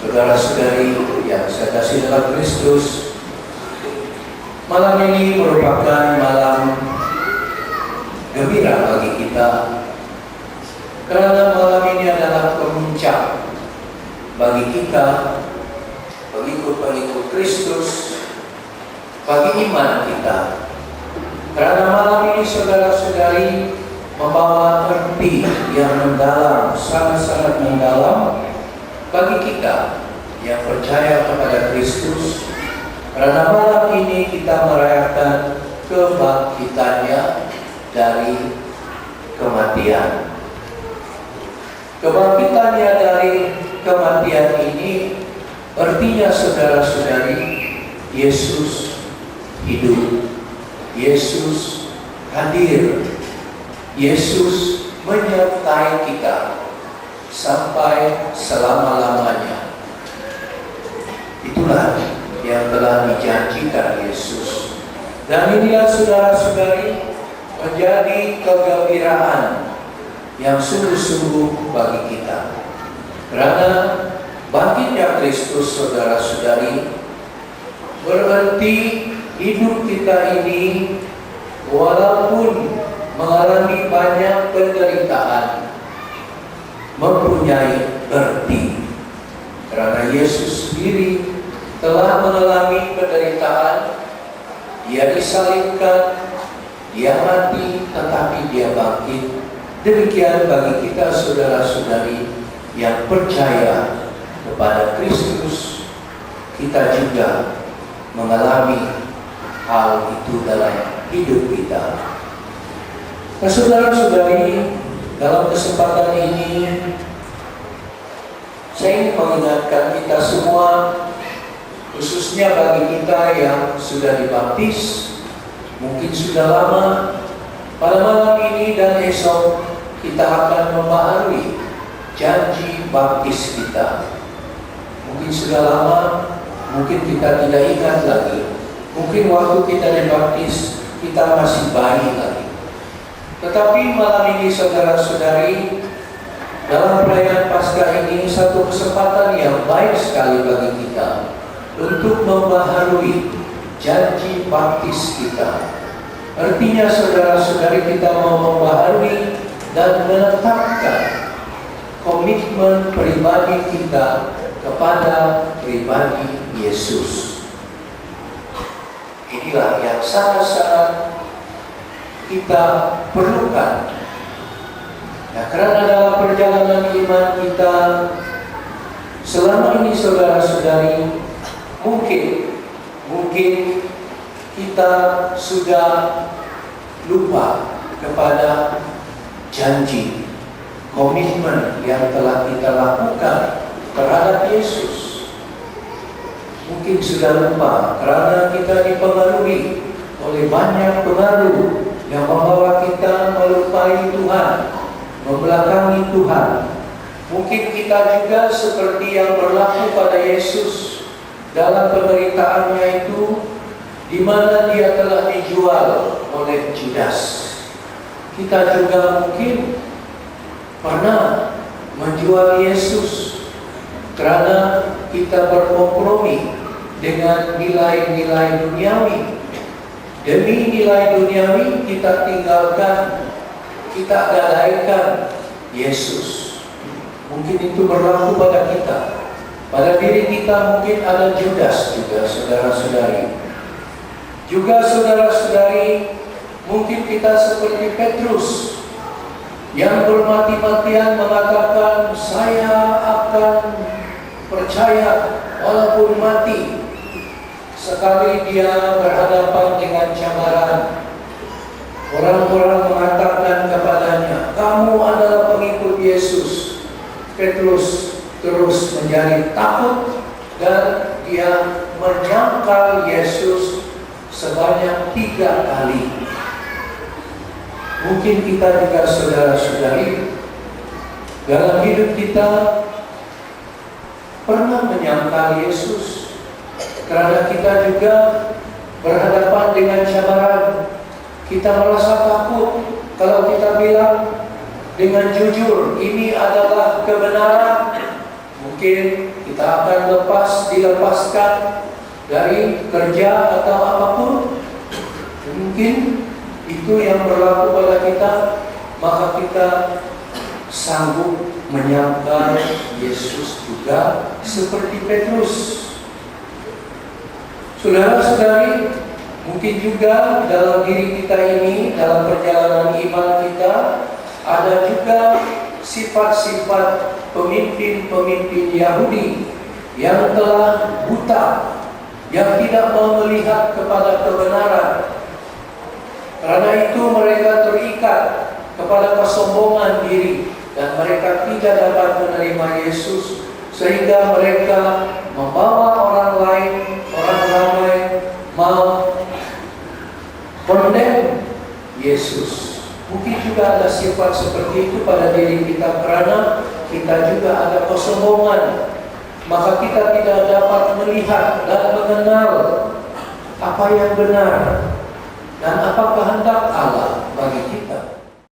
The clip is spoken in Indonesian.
Saudara-saudari yang saya kasih dalam Kristus, malam ini merupakan malam gembira bagi kita, karena malam ini adalah pemuncak bagi kita, pengikut-pengikut Kristus, bagi iman kita. Karena malam ini saudara-saudari membawa arti yang mendalam, sangat-sangat mendalam bagi kita yang percaya kepada Kristus. Karena malam ini kita merayakan kebangkitannya dari kematian. Kebangkitannya dari kematian ini artinya saudara-saudari, Yesus hidup, Yesus hadir, Yesus menyertai kita sampai selama-lamanya. Itulah yang telah dijanjikan Yesus. Dan inilah saudara-saudari menjadi kegembiraan yang sungguh-sungguh bagi kita. Karena bangkitnya Kristus saudara-saudari berarti hidup kita ini walaupun mengalami banyak penderitaan mempunyai arti, karena Yesus sendiri telah mengalami penderitaan. Dia disalibkan, dia mati, tetapi dia bangkit. Demikian bagi kita saudara-saudari yang percaya kepada Kristus, kita juga mengalami hal itu dalam hidup kita. Nah, saudara-saudari, dalam kesempatan ini saya ingin mengingatkan kita semua, khususnya bagi kita yang sudah dibaptis, mungkin sudah lama, pada malam ini dan esok kita akan membaharui janji baptis kita. Mungkin sudah lama, mungkin kita tidak ingat lagi. Mungkin waktu kita dibaptis, kita masih bayi lagi. Tetapi malam ini saudara-saudari, dalam perayaan Paskah ini satu kesempatan yang baik sekali bagi kita untuk membaharui janji baptis kita. Artinya saudara-saudari, kita mau membaharui dan menetapkan komitmen pribadi kita kepada pribadi Yesus. Inilah yang sangat-sangat kita perlukan. Nah, karena dalam perjalanan iman kita selama ini saudara-saudari, mungkin kita sudah lupa kepada janji, komitmen yang telah kita lakukan terhadap Yesus. Mungkin sudah lupa karena kita dipengaruhi oleh banyak pengaruh yang membawa kita melupai Tuhan, membelakangi Tuhan. Mungkin kita juga seperti yang berlaku pada Yesus dalam penderitaannya itu, di mana dia telah dijual oleh Judas. Kita juga mungkin pernah menjual Yesus karena kita berkompromi dengan nilai-nilai duniawi. Demi nilai duniawi kita tinggalkan, kita gadaikan Yesus. Mungkin itu berlaku pada kita. Pada diri kita mungkin ada Judas juga, saudara-saudari. Juga saudara-saudari, mungkin kita seperti Petrus yang bermati-matian mengatakan, saya akan percaya walaupun mati. Sekali dia berhadapan dengan cabaran, orang-orang mengatakan kepadanya, kamu adalah pengikut Yesus. Petrus terus menjadi takut dan dia menyangkal Yesus sebanyak 3 kali. Mungkin kita juga saudara-saudari dalam hidup kita pernah menyangkal Yesus, karena kita juga berhadapan dengan cabaran. Kita merasa takut kalau kita bilang dengan jujur ini adalah kebenaran. Mungkin kita akan dilepaskan dari kerja atau apapun. Mungkin itu yang berlaku pada kita, maka kita sanggup menyangkal Yesus juga seperti Petrus. Saudara-saudari, mungkin juga dalam diri kita ini, dalam perjalanan iman kita, ada juga sifat-sifat pemimpin-pemimpin Yahudi yang telah buta, yang tidak mau melihat kepada kebenaran. Karena itu mereka terikat kepada kesombongan diri dan mereka tidak dapat menerima Yesus, sehingga mereka membawa orang lain, orang ramai mau condemn Yesus. Mungkin juga ada sifat seperti itu pada diri kita karena kita juga ada kesombongan. Maka kita tidak dapat melihat dan mengenal apa yang benar.